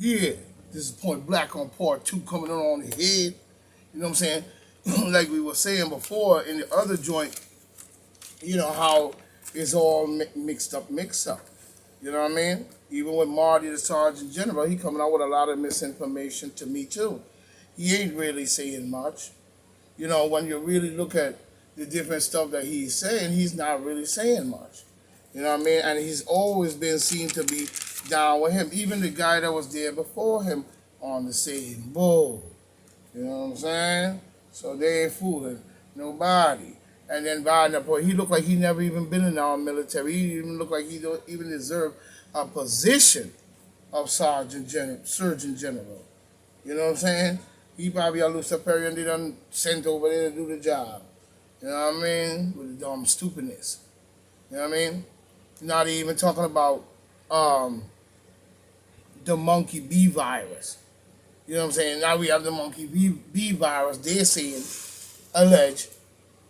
Yeah, this is Point Black on part two coming on the head. You know what I'm saying? Like we were saying before in the other joint, how it's all mixed up. You know what I mean? Even with Marty the Sergeant General, he coming out with a lot of misinformation to me too. He ain't really saying much. When you really look at the different stuff that he's saying, he's not really saying much. You know what I mean? And he's always been seen to be down with him. Even the guy that was there before him on the same bull. You know what I'm saying? So they ain't fooling nobody. And then Biden, boy, he looked like he never even been in our military. He even looked like he don't even deserve a position of Surgeon General. You know what I'm saying? He probably a Luciferian and they done sent over there to do the job. You know what I mean? With the dumb stupidness. You know what I mean? Not even talking about um, the monkey bee virus. You know what I'm saying? Now we have the monkey bee virus. They're saying, alleged,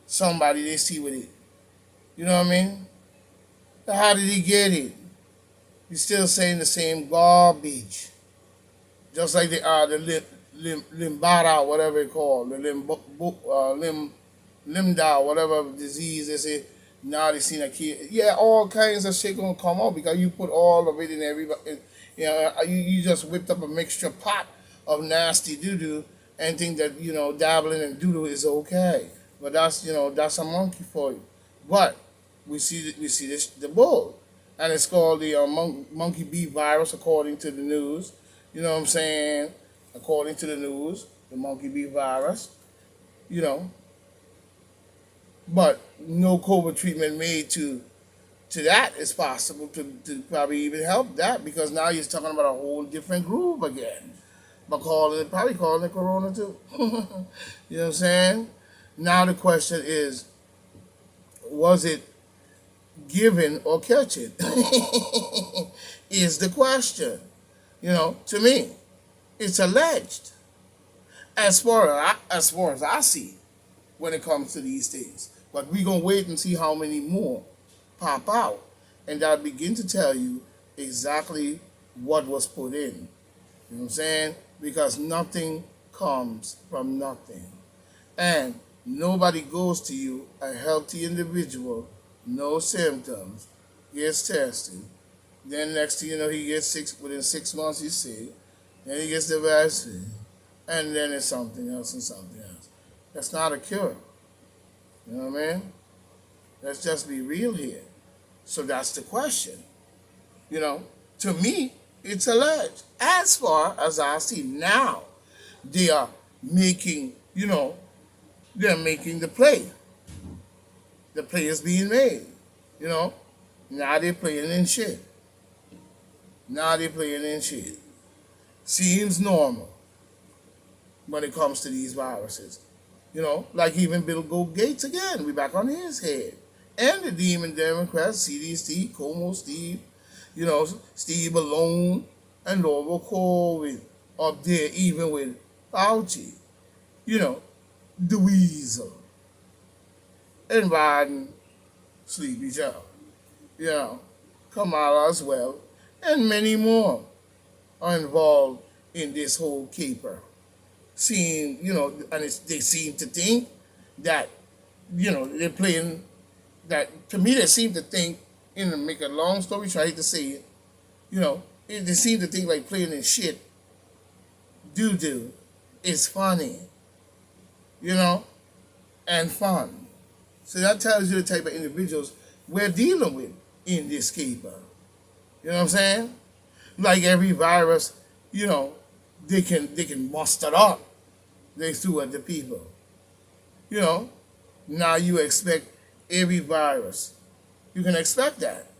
somebody they see with it. You know what I mean? How did he get it? He's still saying the same garbage. Just like the limbada, whatever it called, the limda, whatever disease they say. Now they seen a kid. Yeah, all kinds of shit gonna come out because you put all of it in everybody. You just whipped up a mixture pot of nasty doo doo and think that dabbling in doo doo is okay. But that's a monkey for you. But we see this the bull, and it's called the monkey bee virus according to the news. You know what I'm saying? According to the news, the monkey bee virus. You know, but no COVID treatment made to that is possible to probably even help that because now you're talking about a whole different groove again. But probably calling it Corona too. You know what I'm saying? Now the question is, was it given or catch it? Is the question. To me, it's alleged. As far as I see, when it comes to these things. But we're gonna wait and see how many more pop out, and that'll begin to tell you exactly what was put in. You know what I'm saying? Because nothing comes from nothing. And nobody goes to you, a healthy individual, no symptoms, gets tested. Then next thing you know, he gets within 6 months he's sick. Then he gets the vaccine. And then it's something else and something else. That's not a cure. You know what I mean? Let's just be real here. So that's the question. To me, it's alleged. As far as I see now, they are making, they're making the play. The play is being made. You know, now they're playing in shit. Now they're playing in shit. Seems normal when it comes to these viruses. Like even Bill Gates again, we back on his head. And the Demon Democrats, CD Steve, Como Steve, Steve Malone, and Laura Corwin up there, even with Fauci, the Weasel, and Biden, Sleepy Joe, Kamala as well, and many more are involved in this whole caper. They seem to think that, they're playing that. To me, they seem to think, to make a long story short, I hate to say it, they seem to think like playing in shit, doo doo, is funny, and fun. So that tells you the type of individuals we're dealing with in this caper. You know what I'm saying? Like every virus, they can muster up. They threw at the people. You know, now you expect every virus. You can expect that.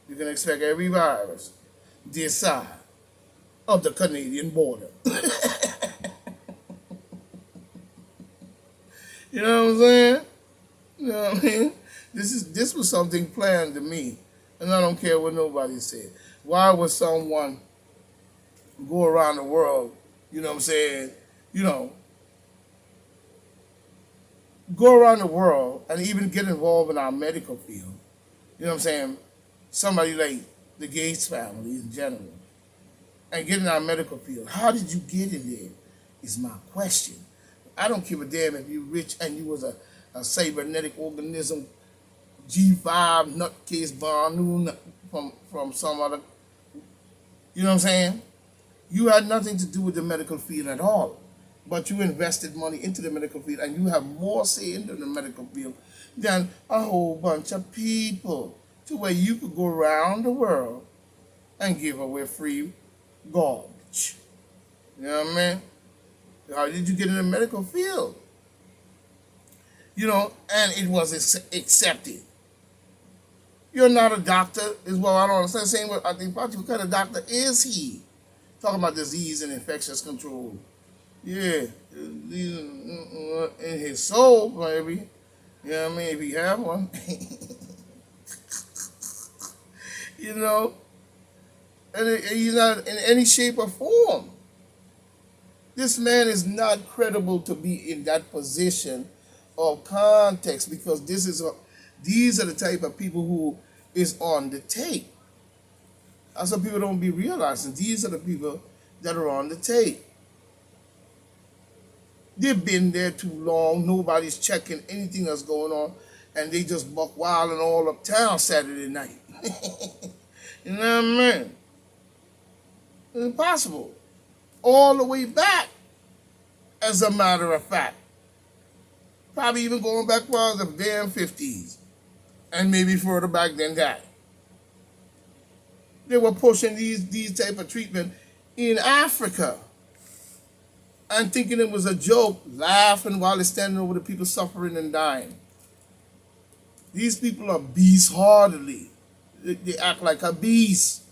You can expect every virus this side of the Canadian border. You know what I'm saying? You know what I mean? This was something planned to me, and I don't care what nobody said. Why would someone go around the world? You know what I'm saying? You know, go around the world and even get involved in our medical field. You know what I'm saying? Somebody like the Gates family in general. and get in our medical field. How did you get in there is my question. I don't give a damn if you rich and you was a cybernetic organism, G5 nutcase Barnu from some other, you know what I'm saying? You had nothing to do with the medical field at all. But you invested money into the medical field and you have more say into the medical field than a whole bunch of people, to where you could go around the world and give away free garbage. You know what I mean? How did you get in the medical field? You know, and it was accepted. You're not a doctor, is what I don't understand. Saying what I think, what kind of doctor is he? Talking about disease and infectious control. Yeah, in his soul, maybe. You know what I mean? If he have one. You know? And he's not in any shape or form. This man is not credible to be in that position or context, because these are the type of people who is on the tape. That's what people don't be realizing. These are the people that are on the tape. They've been there too long. Nobody's checking anything that's going on, and they just buck wild and all uptown Saturday night. You know what I mean? It's impossible. All the way back, as a matter of fact. Probably even going back to the damn 50s. And maybe further back than that. They were pushing these type of treatment in Africa. And thinking it was a joke, laughing while they're standing over the people suffering and dying. These people are beast-heartedly. They act like a beast.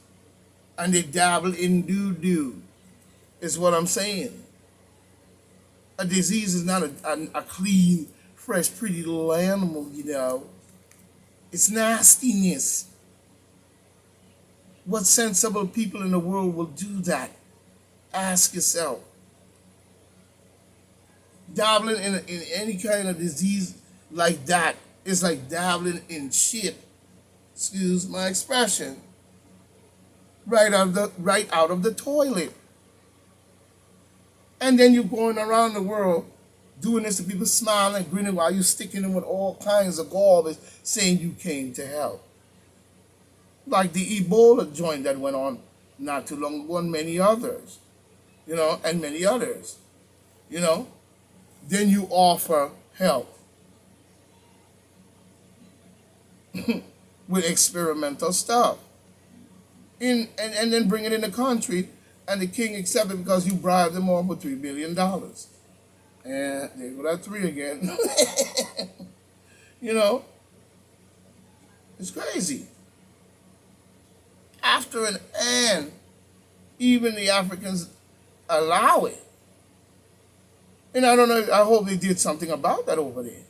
And they dabble in doo-doo, is what I'm saying. A disease is not a clean, fresh, pretty little animal, you know. It's nastiness. What sensible people in the world will do that? Ask yourself. Dabbling in any kind of disease like that is like dabbling in shit, excuse my expression, right out of the toilet. And then you're going around the world doing this to people, smiling and grinning while you're sticking them with all kinds of garbage, saying you came to help. Like the Ebola joint that went on not too long ago, and many others, you know, and many others, you know. Then you offer help with experimental stuff. And then bring it in the country, and the king accepted it because you bribed them all with $3 billion. And there go that 3 again. You know, it's crazy. After and even the Africans allow it. And I don't know, I hope they did something about that over there.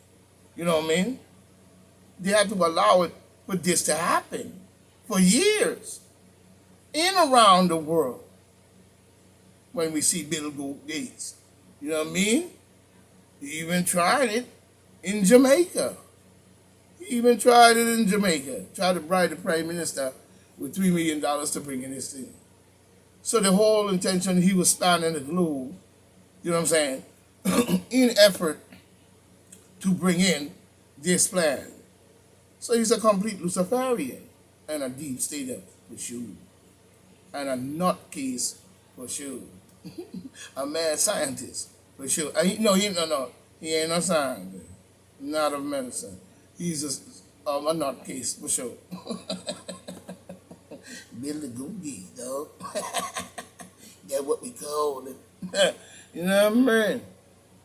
You know what I mean? They had to allow it for this to happen for years in around the world. When we see Bill Gates, you know what I mean? He even tried it in Jamaica. Tried to bribe the prime minister with $3 million to bring in this thing. So the whole intention, he was spanning the globe, you know what I'm saying, in effort to bring in this plan. So he's a complete Luciferian and a deep stater for sure. And a nutcase for sure. A mad scientist for sure. He ain't no scientist. Not of medicine. He's a nutcase for sure. Billy Googey, though. That's what we call it. You know what I mean?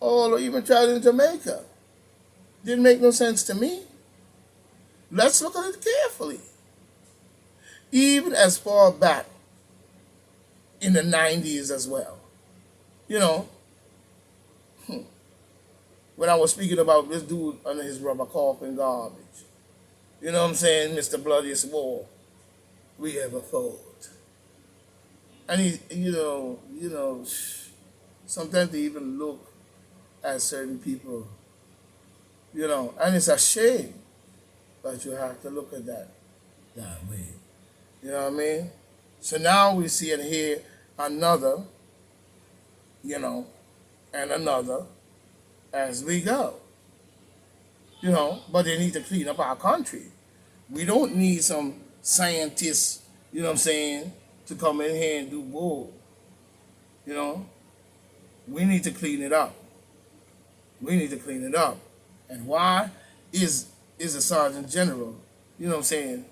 Oh, even tried in Jamaica. Didn't make no sense to me. Let's look at it carefully. Even as far back in the 90s as well. You know, when I was speaking about this dude under his rubber coffin garbage. You know what I'm saying? Mr. Bloodiest War we ever fought. And he, sometimes they even look at certain people, and it's a shame that you have to look at that way. You know what I mean? So now we see and hear another, you know, and another as we go. But they need to clean up our country. We don't need some scientists, you know what I'm saying, to come in here and do bull. You know, we need to clean it up. We need to clean it up. And why is the Sergeant General, you know what I'm saying,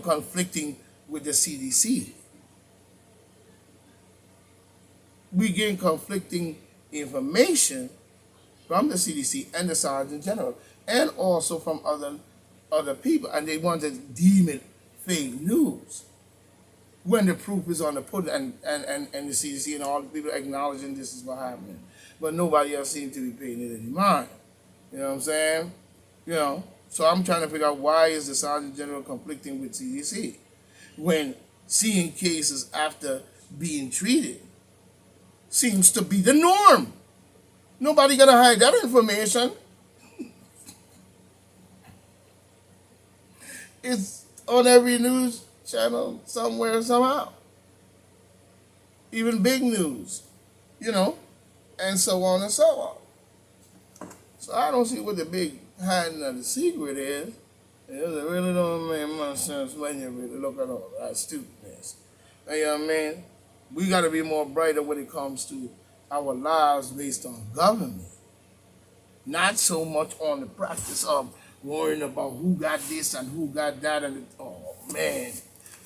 conflicting with the CDC? We get conflicting information from the CDC and the Sergeant General, and also from other people, and they want to deem it fake news when the proof is on the pudding, and the CDC and all the people acknowledging this is what happening, but nobody else seems to be paying it any mind. You know what I'm saying? So I'm trying to figure out, why is the Sergeant General conflicting with CDC when seeing cases after being treated seems to be the norm. Nobody gonna hide that information. It's on every news channel somewhere, somehow. Even big news, and so on and so on. So I don't see what the big hiding of the secret is. It really don't make much sense when you really look at all that stupidness. You know what I mean? We got to be more brighter when it comes to our lives based on government. Not so much on the practice of worrying about who got this and who got that. Oh, man.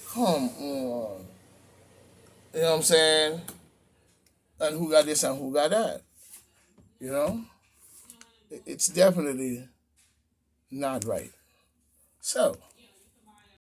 Come on. You know what I'm saying? And who got this and who got that. It's definitely not right. So,